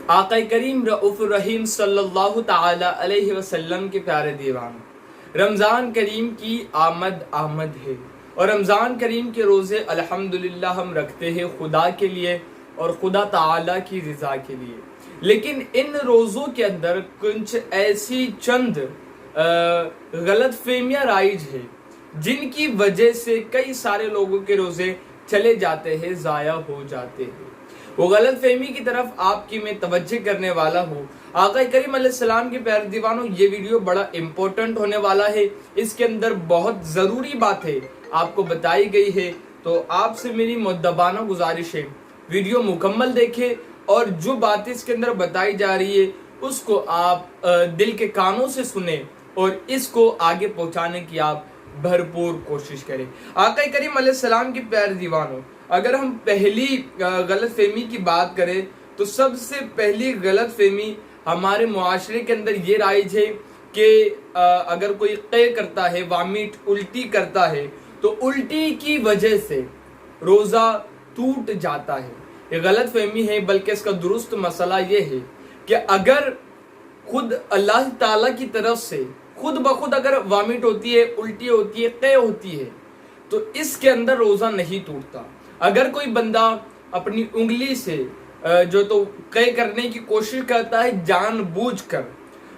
آقا کریم رؤوف الرحیم صلی اللہ تعالی علیہ وسلم کے پیارے دیوان، رمضان کریم کی آمد ہے اور رمضان کریم کے روزے الحمدللہ ہم رکھتے ہیں خدا کے لیے اور خدا تعالی کی رضا کے لیے، لیکن ان روزوں کے اندر کچھ ایسی چند غلط فہمیاں رائج ہے جن کی وجہ سے کئی سارے لوگوں کے روزے چلے جاتے ہیں، ضائع ہو جاتے ہیں۔ وہ غلط فہمی کی طرف آپ کی میں توجہ کرنے والا ہوں۔ آقا کریم علیہ السلام کے پیارے دیوانوں، یہ ویڈیو بڑا امپورٹنٹ ہونے والا ہے، اس کے اندر بہت ضروری بات ہے آپ کو بتائی گئی ہے، تو آپ سے میری مؤدبانہ گزارش ہے ویڈیو مکمل دیکھیں اور جو باتیں اس کے اندر بتائی جا رہی ہے اس کو آپ دل کے کانوں سے سنیں اور اس کو آگے پہنچانے کی آپ بھرپور کوشش کریں۔ آقا کریم علیہ السلام کے پیارے دیوانوں، اگر ہم پہلی غلط فہمی کی بات کریں تو سب سے پہلی غلط فہمی ہمارے معاشرے کے اندر یہ رائج ہے کہ اگر کوئی قے کرتا ہے، وامٹ الٹی کرتا ہے تو الٹی کی وجہ سے روزہ ٹوٹ جاتا ہے۔ یہ غلط فہمی ہے، بلکہ اس کا درست مسئلہ یہ ہے کہ اگر خود اللہ تعالیٰ کی طرف سے خود بخود اگر وامٹ ہوتی ہے، الٹی ہوتی ہے، قے ہوتی ہے تو اس کے اندر روزہ نہیں ٹوٹتا۔ اگر کوئی بندہ اپنی انگلی سے جو تو قے کرنے کی کوشش کرتا ہے جان بوجھ کر،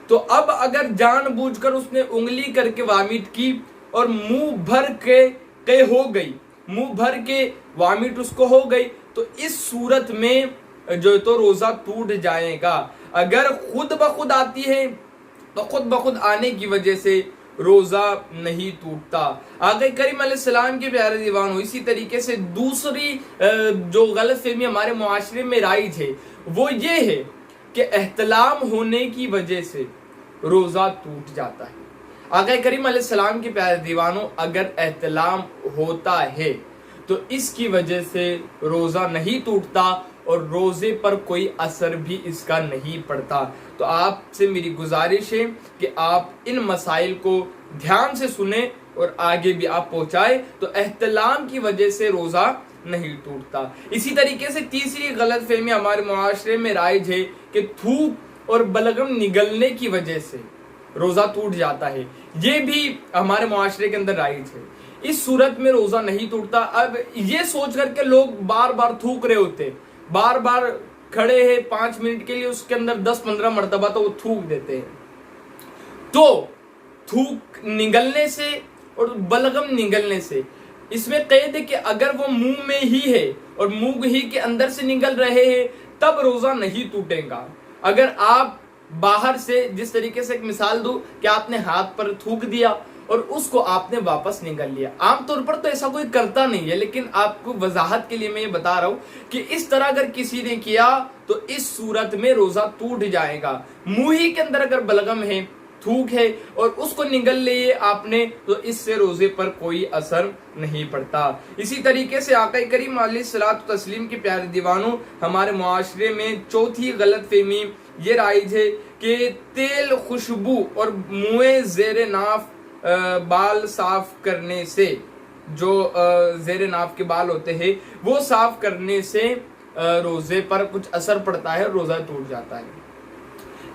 تو اب اگر جان بوجھ کر اس نے انگلی کر کے وامٹ کی اور منہ بھر کے قے ہو گئی، منہ بھر کے وامٹ اس کو ہو گئی، تو اس صورت میں جو تو روزہ ٹوٹ جائے گا۔ اگر خود بخود آتی ہے تو خود بخود آنے کی وجہ سے روزہ نہیں ٹوٹتا۔ آقا کریم علیہ السلام کے پیارے دیوانوں، اسی طریقے سے دوسری جو غلط فہمی ہمارے معاشرے میں رائج ہے وہ یہ ہے کہ احتلام ہونے کی وجہ سے روزہ ٹوٹ جاتا ہے۔ آقا کریم علیہ السلام کے پیارے دیوانوں، اگر احتلام ہوتا ہے تو اس کی وجہ سے روزہ نہیں ٹوٹتا اور روزے پر کوئی اثر بھی اس کا نہیں پڑتا۔ تو آپ سے میری گزارش ہے کہ آپ ان مسائل کو دھیان سے سنیں اور آگے بھی آپ پہنچائیں، تو احتلام کی وجہ سے روزہ نہیں ٹوٹتا۔ اسی طریقے سے تیسری غلط فہمی ہمارے معاشرے میں رائج ہے کہ تھوک اور بلغم نگلنے کی وجہ سے روزہ ٹوٹ جاتا ہے، یہ بھی ہمارے معاشرے کے اندر رائج ہے۔ اس صورت میں روزہ نہیں ٹوٹتا۔ اب یہ سوچ کر کے لوگ بار بار تھوک رہے ہوتے، بار بار کھڑے ہیں 5 منٹ کے لیے، اس کے اندر 10-15 مرتبہ تو وہ تھوک دیتے ہیں۔ تو تھوک نگلنے سے اور بلغم نگلنے سے اس میں قید ہے کہ اگر وہ منہ میں ہی ہے اور منہ ہی کے اندر سے نگل رہے ہیں تب روزہ نہیں ٹوٹے گا۔ اگر آپ باہر سے، جس طریقے سے ایک مثال دوں کہ آپ نے ہاتھ پر تھوک دیا اور اس کو آپ نے واپس نگل لیا، عام طور پر تو ایسا کوئی کرتا نہیں ہے، لیکن آپ کو وضاحت کے لیے میں یہ بتا رہا ہوں کہ اس طرح اگر کسی نے کیا تو اس صورت میں روزہ ٹوٹ جائے گا۔ منہ ہی کے اندر اگر بلغم ہے، تھوک ہے اور اس کو نگل لیے آپ نے، تو اس سے روزے پر کوئی اثر نہیں پڑتا۔ اسی طریقے سے آقا کریم علیہ الصلوۃ والتسلیم کے پیارے دیوانوں، ہمارے معاشرے میں چوتھی غلط فہمی یہ رائج ہے کہ تیل، خوشبو اور منہ زیر ناف بال صاف کرنے سے، جو زیر ناف کے بال ہوتے ہیں وہ صاف کرنے سے روزے پر کچھ اثر پڑتا ہے، روزہ ٹوٹ جاتا ہے۔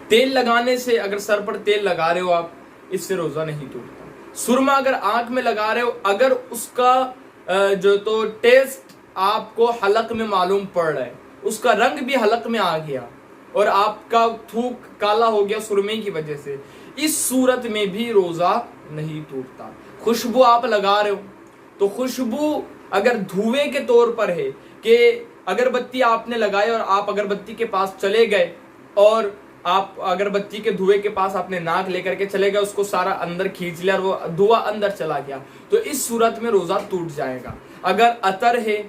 تیل لگانے سے، اگر سر پر تیل لگا رہے ہو آپ، اس سے روزہ نہیں ٹوٹتا۔ سرما اگر آنکھ میں لگا رہے ہو، اگر اس کا جو تو ٹیسٹ آپ کو حلق میں معلوم پڑ رہا ہے، اس کا رنگ بھی حلق میں آ گیا اور آپ کا تھوک کالا ہو گیا سرمے کی وجہ سے، اس صورت میں بھی روزہ نہیں ٹوٹتا۔ خوشبو آپ لگا رہے ہو تو خوشبو اگر دھوئے کے طور پر ہے کہ اگربتی آپ نے لگائی اور آپ اگربتی کے پاس چلے گئے اور آپ اگربتی کے دھوئے کے پاس آپ نے ناک لے کر کے چلے گئے، اس کو سارا اندر کھینچ لیا اور وہ دھواں اندر چلا گیا، تو اس صورت میں روزہ ٹوٹ جائے گا۔ اگر عطر ہے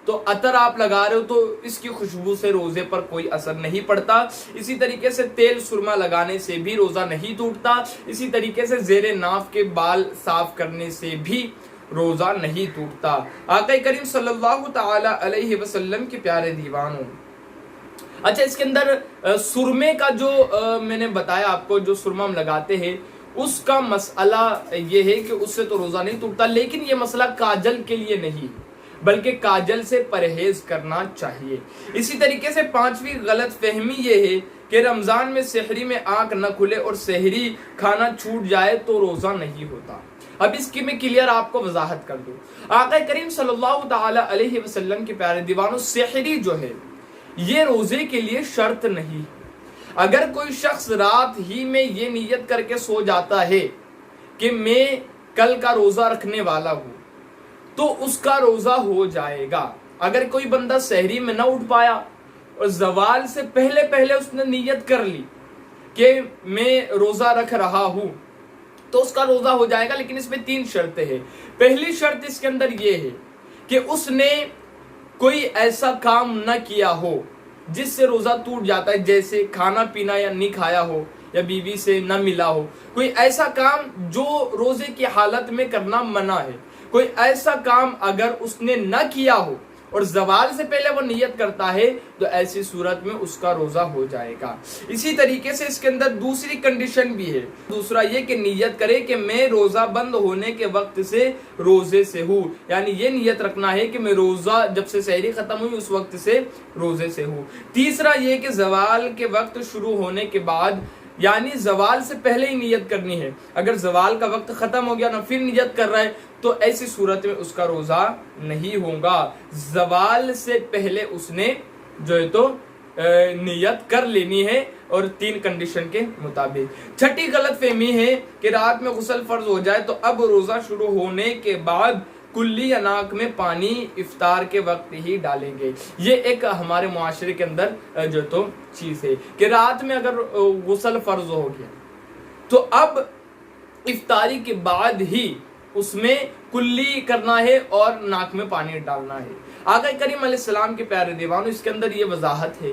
تو عطر آپ لگا رہے ہو تو اس کی خوشبو سے روزے پر کوئی اثر نہیں پڑتا۔ اسی طریقے سے تیل سرما لگانے سے بھی روزہ نہیں ٹوٹتا۔ اسی طریقے سے زیر ناف کے بال صاف کرنے سے بھی روزہ نہیں ٹوٹتا۔ آقا کریم صلی اللہ تعالی علیہ وسلم کے پیارے دیوانوں، اچھا اس کے اندر سرمے کا جو میں نے بتایا آپ کو، جو سرما ہم لگاتے ہیں اس کا مسئلہ یہ ہے کہ اس سے تو روزہ نہیں ٹوٹتا، لیکن یہ مسئلہ کاجل کے لیے نہیں۔ بلکہ کاجل سے پرہیز کرنا چاہیے۔ اسی طریقے سے پانچویں غلط فہمی یہ ہے کہ رمضان میں سحری میں آنکھ نہ کھلے اور سحری کھانا چھوٹ جائے تو روزہ نہیں ہوتا۔ اب اس کی میں کلیئر آپ کو وضاحت کر دوں۔ آقا کریم صلی اللہ تعالی علیہ وسلم کے پیارے دیوانوں، سحری جو ہے یہ روزے کے لیے شرط نہیں۔ اگر کوئی شخص رات ہی میں یہ نیت کر کے سو جاتا ہے کہ میں کل کا روزہ رکھنے والا ہوں تو اس کا روزہ ہو جائے گا۔ اگر کوئی بندہ سحری میں نہ اٹھ پایا اور زوال سے پہلے پہلے اس نے نیت کر لی کہ میں روزہ رکھ رہا ہوں تو اس کا روزہ ہو جائے گا، لیکن اس میں 3 شرطیں ہیں۔ پہلی شرط اس کے اندر یہ ہے کہ اس نے کوئی ایسا کام نہ کیا ہو جس سے روزہ ٹوٹ جاتا ہے، جیسے کھانا پینا یا نہیں کھایا ہو یا بیوی سے نہ ملا ہو، کوئی ایسا کام جو روزے کی حالت میں کرنا منع ہے، کوئی ایسا کام اگر اس نے نہ کیا ہو اور زوال سے پہلے وہ نیت کرتا ہے تو ایسی صورت میں اس کا روزہ ہو جائے گا۔ اسی طریقے سے اس کے اندر دوسری کنڈیشن بھی ہے، دوسرا یہ کہ نیت کرے کہ میں روزہ بند ہونے کے وقت سے روزے سے ہوں، یعنی یہ نیت رکھنا ہے کہ میں روزہ جب سے سحری ختم ہوئی اس وقت سے روزے سے ہوں۔ تیسرا یہ کہ زوال کے وقت شروع ہونے کے بعد، یعنی زوال سے پہلے ہی نیت کرنی ہے۔ اگر زوال کا وقت ختم ہو گیا نہ پھر نیت کر رہا ہے تو ایسی صورت میں اس کا روزہ نہیں ہوگا۔ زوال سے پہلے اس نے جو ہے تو نیت کر لینی ہے اور 3 کنڈیشن کے مطابق۔ چھٹی غلط فہمی ہے کہ رات میں غسل فرض ہو جائے تو اب روزہ شروع ہونے کے بعد کلی یا ناک میں پانی افطار کے وقت ہی ڈالیں گے۔ یہ ایک ہمارے معاشرے کے اندر جو تو چیز ہے کہ رات میں اگر غسل فرض ہو گیا تو اب افطاری کے بعد ہی اس میں کلی کرنا ہے اور ناک میں پانی ڈالنا ہے۔ آقا کریم علیہ السلام کے پیارے دیوانوں، اس کے اندر یہ وضاحت ہے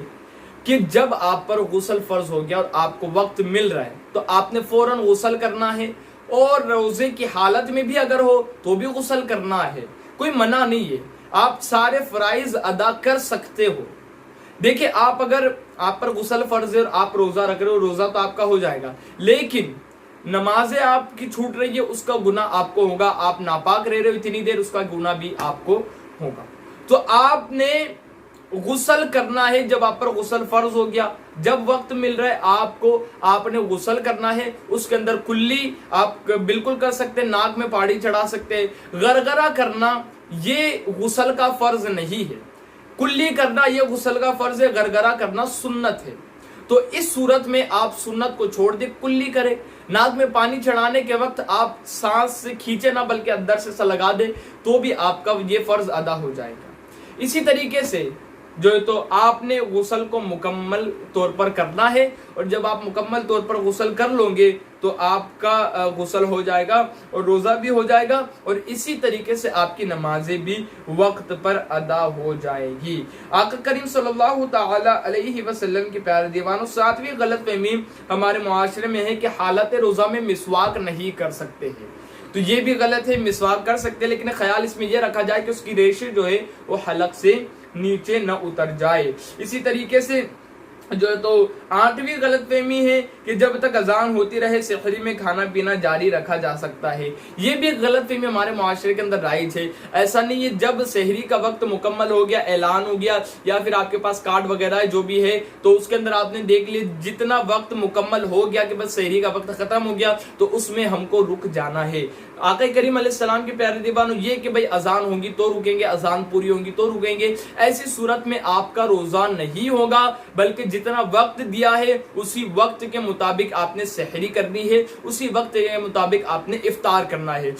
کہ جب آپ پر غسل فرض ہو گیا اور آپ کو وقت مل رہا ہے تو آپ نے فوراً غسل کرنا ہے، اور روزے کی حالت میں بھی اگر ہو تو بھی غسل کرنا ہے، کوئی منع نہیں ہے، آپ سارے فرائض ادا کر سکتے ہو۔ دیکھیں، آپ اگر آپ پر غسل فرض ہے اور آپ روزہ رکھ رہے ہو، روزہ تو آپ کا ہو جائے گا، لیکن نمازیں آپ کی چھوٹ رہی ہے اس کا گناہ آپ کو ہوگا، آپ ناپاک رہ رہے ہو اتنی دیر اس کا گناہ بھی آپ کو ہوگا۔ تو آپ نے غسل کرنا ہے جب آپ پر غسل فرض ہو گیا، جب وقت مل رہا ہے آپ کو، آپ نے غسل کرنا ہے۔ اس کے اندر کلی آپ بالکل کر سکتے ہیں، ناک میں پاڑی چڑھا سکتے ہیں۔ غرغرہ کرنا یہ غسل کا فرض نہیں ہے، کلی کرنا یہ غسل کا فرض ہے، غرغرہ کرنا سنت ہے۔ تو اس صورت میں آپ سنت کو چھوڑ دے، کلی کرے۔ ناک میں پانی چڑھانے کے وقت آپ سانس سے کھینچے نہ بلکہ اندر سے لگا دے تو بھی آپ کا یہ فرض ادا ہو جائے گا۔ اسی طریقے سے جو ہے تو آپ نے غسل کو مکمل طور پر کرنا ہے، اور جب آپ مکمل طور پر غسل کر لو گے تو آپ کا غسل ہو جائے گا اور روزہ بھی ہو جائے گا، اور اسی طریقے سے آپ کی نمازیں بھی وقت پر ادا ہو جائے گی۔ آقا کریم صلی اللہ تعالی علیہ وسلم کے پیارے دیوانوں، 7ویں غلط فہمی ہمارے معاشرے میں ہے کہ حالت روزہ میں مسواک نہیں کر سکتے ہیں۔ تو یہ بھی غلط ہے، مسواک کر سکتے ہیں، لیکن خیال اس میں یہ رکھا جائے کہ اس کی ریشے جو ہے وہ حلق سے نیچے نہ اتر جائے۔ اسی طریقے سے جو ہے تو 8ویں غلط فہمی ہے کہ جب تک اذان ہوتی رہے سحری میں کھانا پینا جاری رکھا جا سکتا ہے۔ یہ بھی غلط فہمی ہمارے معاشرے کے اندر رائج ہے۔ ایسا نہیں ہے جب سحری کا وقت مکمل ہو گیا، اعلان ہو گیا، یا پھر آپ کے پاس کارڈ وغیرہ ہے جو بھی ہے تو اس کے اندر آپ نے دیکھ لیا جتنا وقت مکمل ہو گیا کہ بس سحری کا وقت ختم ہو گیا تو اس میں ہم کو رک جانا ہے۔ آقا کریم علیہ السلام کے پیارے دیوانوں، یہ کہ بھائی اذان ہوگی تو رکیں گے، اذان پوری ہوگی تو رکیں گے، ایسی صورت میں آپ کا روزہ نہیں ہوگا، بلکہ جتنا وقت دیا ہے اسی وقت کے مطابق آپ نے سحری کرنی ہے، اسی وقت کے مطابق آپ نے افطار کرنا ہے۔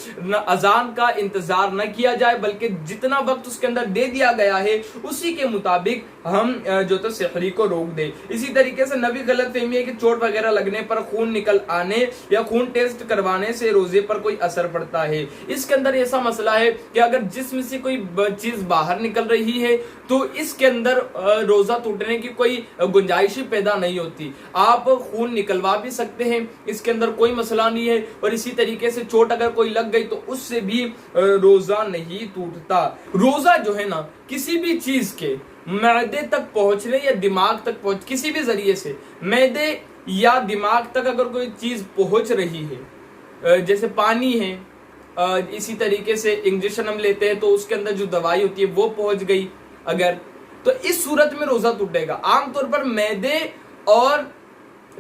اذان کا انتظار نہ کیا جائے بلکہ جتنا وقت اس کے اندر دے دیا گیا ہے اسی کے مطابق ہم جو تو سحری کو روک دیں۔ اسی طریقے سے 9ویں غلط فہمی ہے کہ چوٹ وغیرہ لگنے پر، خون نکل آنے یا خون ٹیسٹ کروانے سے روزے پر کوئی اثر پڑتا ہے۔ اس کے اندر ایسا مسئلہ ہے کہ اگر جسم سے کوئی چیز باہر نکل رہی ہے تو اس کے اندر روزہ ٹوٹنے کی کوئی گنجائش پیدا نہیں ہوتی، آپ خون نکلوا بھی سکتے ہیں، اس کے اندر کوئی مسئلہ نہیں ہے۔ اور اسی طریقے سے چوٹ اگر کوئی لگ گئی تو اس سے بھی روزہ نہیں ٹوٹتا۔ روزہ جو ہے نا کسی بھی چیز کے معدے تک پہنچنے یا دماغ تک پہنچ، کسی بھی ذریعے سے معدے یا دماغ تک اگر کوئی چیز پہنچ رہی ہے، جیسے پانی ہے، اسی طریقے سے انجیکشن ہم لیتے ہیں تو اس کے اندر جو دوائی ہوتی ہے وہ پہنچ گئی اگر، تو اس صورت میں روزہ ٹوٹے گا۔ عام طور پر معدے اور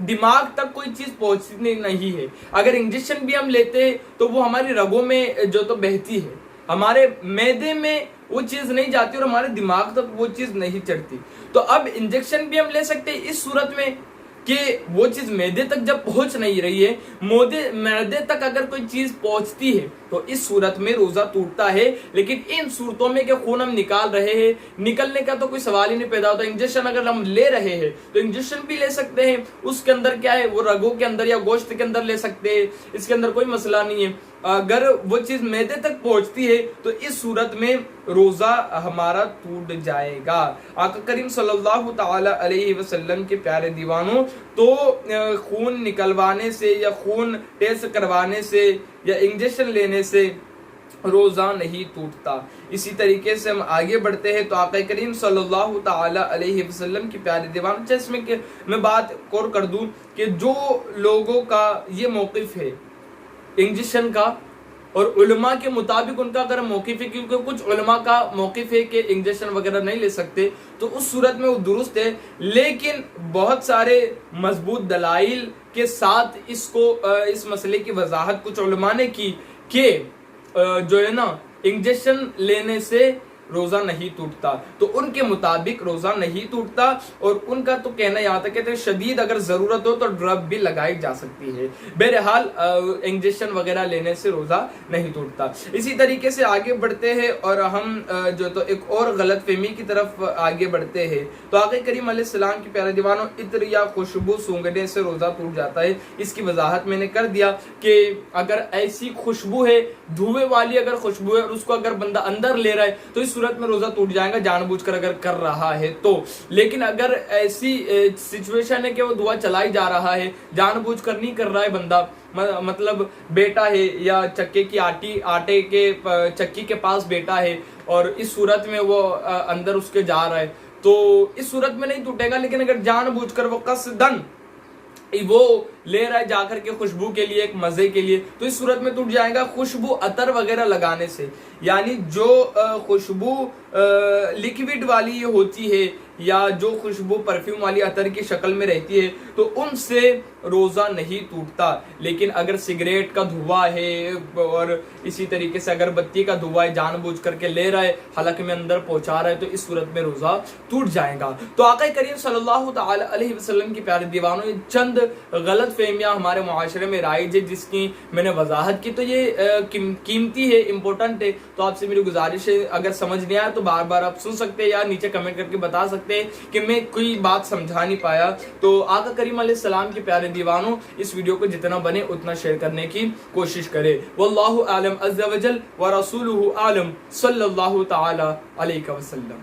دماغ تک کوئی چیز پہنچتی نہیں ہے، اگر انجیکشن بھی ہم لیتے ہیں تو وہ ہماری رگوں میں جو تو بہتی ہے، ہمارے معدے میں وہ چیز نہیں جاتی اور ہمارے دماغ تک وہ چیز نہیں چڑھتی۔ تو اب انجیکشن بھی ہم لے سکتے ہیں اس صورت میں کہ وہ چیز معدے تک جب پہنچ نہیں رہی ہے، معدے تک اگر کوئی چیز پہنچتی ہے تو اس صورت میں روزہ ٹوٹتا ہے۔ لیکن ان صورتوں میں کہ خون ہم نکال رہے ہیں، نکلنے کا تو کوئی سوال ہی نہیں پیدا ہوتا۔ انجیکشن اگر ہم لے رہے ہیں تو انجیکشن بھی لے سکتے ہیں، اس کے اندر کیا ہے، وہ رگوں کے اندر یا گوشت کے اندر لے سکتے ہیں، اس کے اندر کوئی مسئلہ نہیں ہے۔ اگر وہ چیز معدے تک پہنچتی ہے تو اس صورت میں روزہ ہمارا ٹوٹ جائے گا۔ آقا کریم صلی اللہ تعالی علیہ وسلم کے پیارے دیوانوں، تو خون نکلوانے سے یا خون ٹیسٹ کروانے سے یا انجیکشن لینے سے روزہ نہیں ٹوٹتا۔ اسی طریقے سے ہم آگے بڑھتے ہیں تو آقا کریم صلی اللہ تعالی علیہ وسلم کی پیارے دیوان، جس میں کہ میں بات اور کر دوں کہ جو لوگوں کا یہ موقف ہے انجیکشن کا، اور علماء کے مطابق ان کا اگر موقف ہے، کیونکہ کچھ علماء کا موقف ہے کہ انجیکشن وغیرہ نہیں لے سکتے، تو اس صورت میں وہ درست ہے، لیکن بہت سارے مضبوط دلائل کے ساتھ اس مسئلے کی وضاحت کچھ علماء نے کی کہ جو ہے نا انجیکشن لینے سے روزہ نہیں ٹوٹتا، تو ان کے مطابق روزہ نہیں ٹوٹتا، اور ان کا تو کہنا یہ آتا کہ شدید اگر ضرورت ہو تو ڈرگ بھی لگائی جا سکتی ہے۔ بہرحال انجیکشن وغیرہ لینے سے روزہ نہیں ٹوٹتا۔ اسی طریقے سے آگے بڑھتے ہیں اور ہم جو تو ایک اور غلط فہمی کی طرف آگے بڑھتے ہیں۔ تو آقا کریم علیہ السلام کی پیارے دیوانوں، عطر یا خوشبو سونگھنے سے روزہ ٹوٹ جاتا ہے۔ اس کی وضاحت میں نے کر دیا کہ اگر ایسی خوشبو ہے، دھوئے والی اگر خوشبو ہے، اور اس کو اگر بندہ اندر لے رہا ہے تو اس صورت میں روزہ ٹوٹ جائے گا، جان بوجھ کر اگر کر رہا ہے تو۔ لیکن اگر ایسی سچویشن ہے کہ وہ دعا چلائی جا رہا ہے، جان بوجھ کر نہیں کر رہا ہے بندہ، مطلب بیٹا ہے یا چکے کی آٹے کے چکی کے پاس بیٹا ہے، اور اس صورت میں وہ اندر اس کے جا رہا ہے، تو اس صورت میں نہیں ٹوٹے گا۔ لیکن اگر جان بوجھ کر وہ قصدن وہ لے رہا ہے جا کر کے خوشبو کے لیے، ایک مزے کے لیے، تو اس صورت میں ٹوٹ جائے گا۔ خوشبو عطر وغیرہ لگانے سے، یعنی جو خوشبو لیکوڈ والی ہوتی ہے یا جو خوشبو پرفیوم والی عطر کی شکل میں رہتی ہے، تو ان سے روزہ نہیں ٹوٹتا۔ لیکن اگر سگریٹ کا دھواں ہے اور اسی طریقے سے اگر بتی کا دھواں ہے، جان بوجھ کر کے لے رہا ہے، حلق میں اندر پہنچا رہا ہے، تو اس صورت میں روزہ ٹوٹ جائے گا۔ تو آقا کریم صلی اللہ تعالی علیہ وسلم کی پیارے دیوانوں، یہ چند غلط فہمیاں ہمارے معاشرے میں رائج ہے جس کی میں نے وضاحت کی، تو یہ قیمتی ہے، امپورٹنٹ ہے۔ تو آپ سے میری گزارش ہے، اگر سمجھ نہیں آیا تو بار بار آپ سن سکتے ہیں یا نیچے کمنٹ کر کے بتا سکتے ہیں کہ میں کوئی بات سمجھا نہیں پایا۔ تو آقا کریم علیہ السلام کے پیارے دیوانوں، اس ویڈیو کو جتنا بنے اتنا شیئر کرنے کی کوشش کرے۔ واللہ اعلم عز وجل ورسولہ اعلم، صلی اللہ تعالی علیہ وسلم۔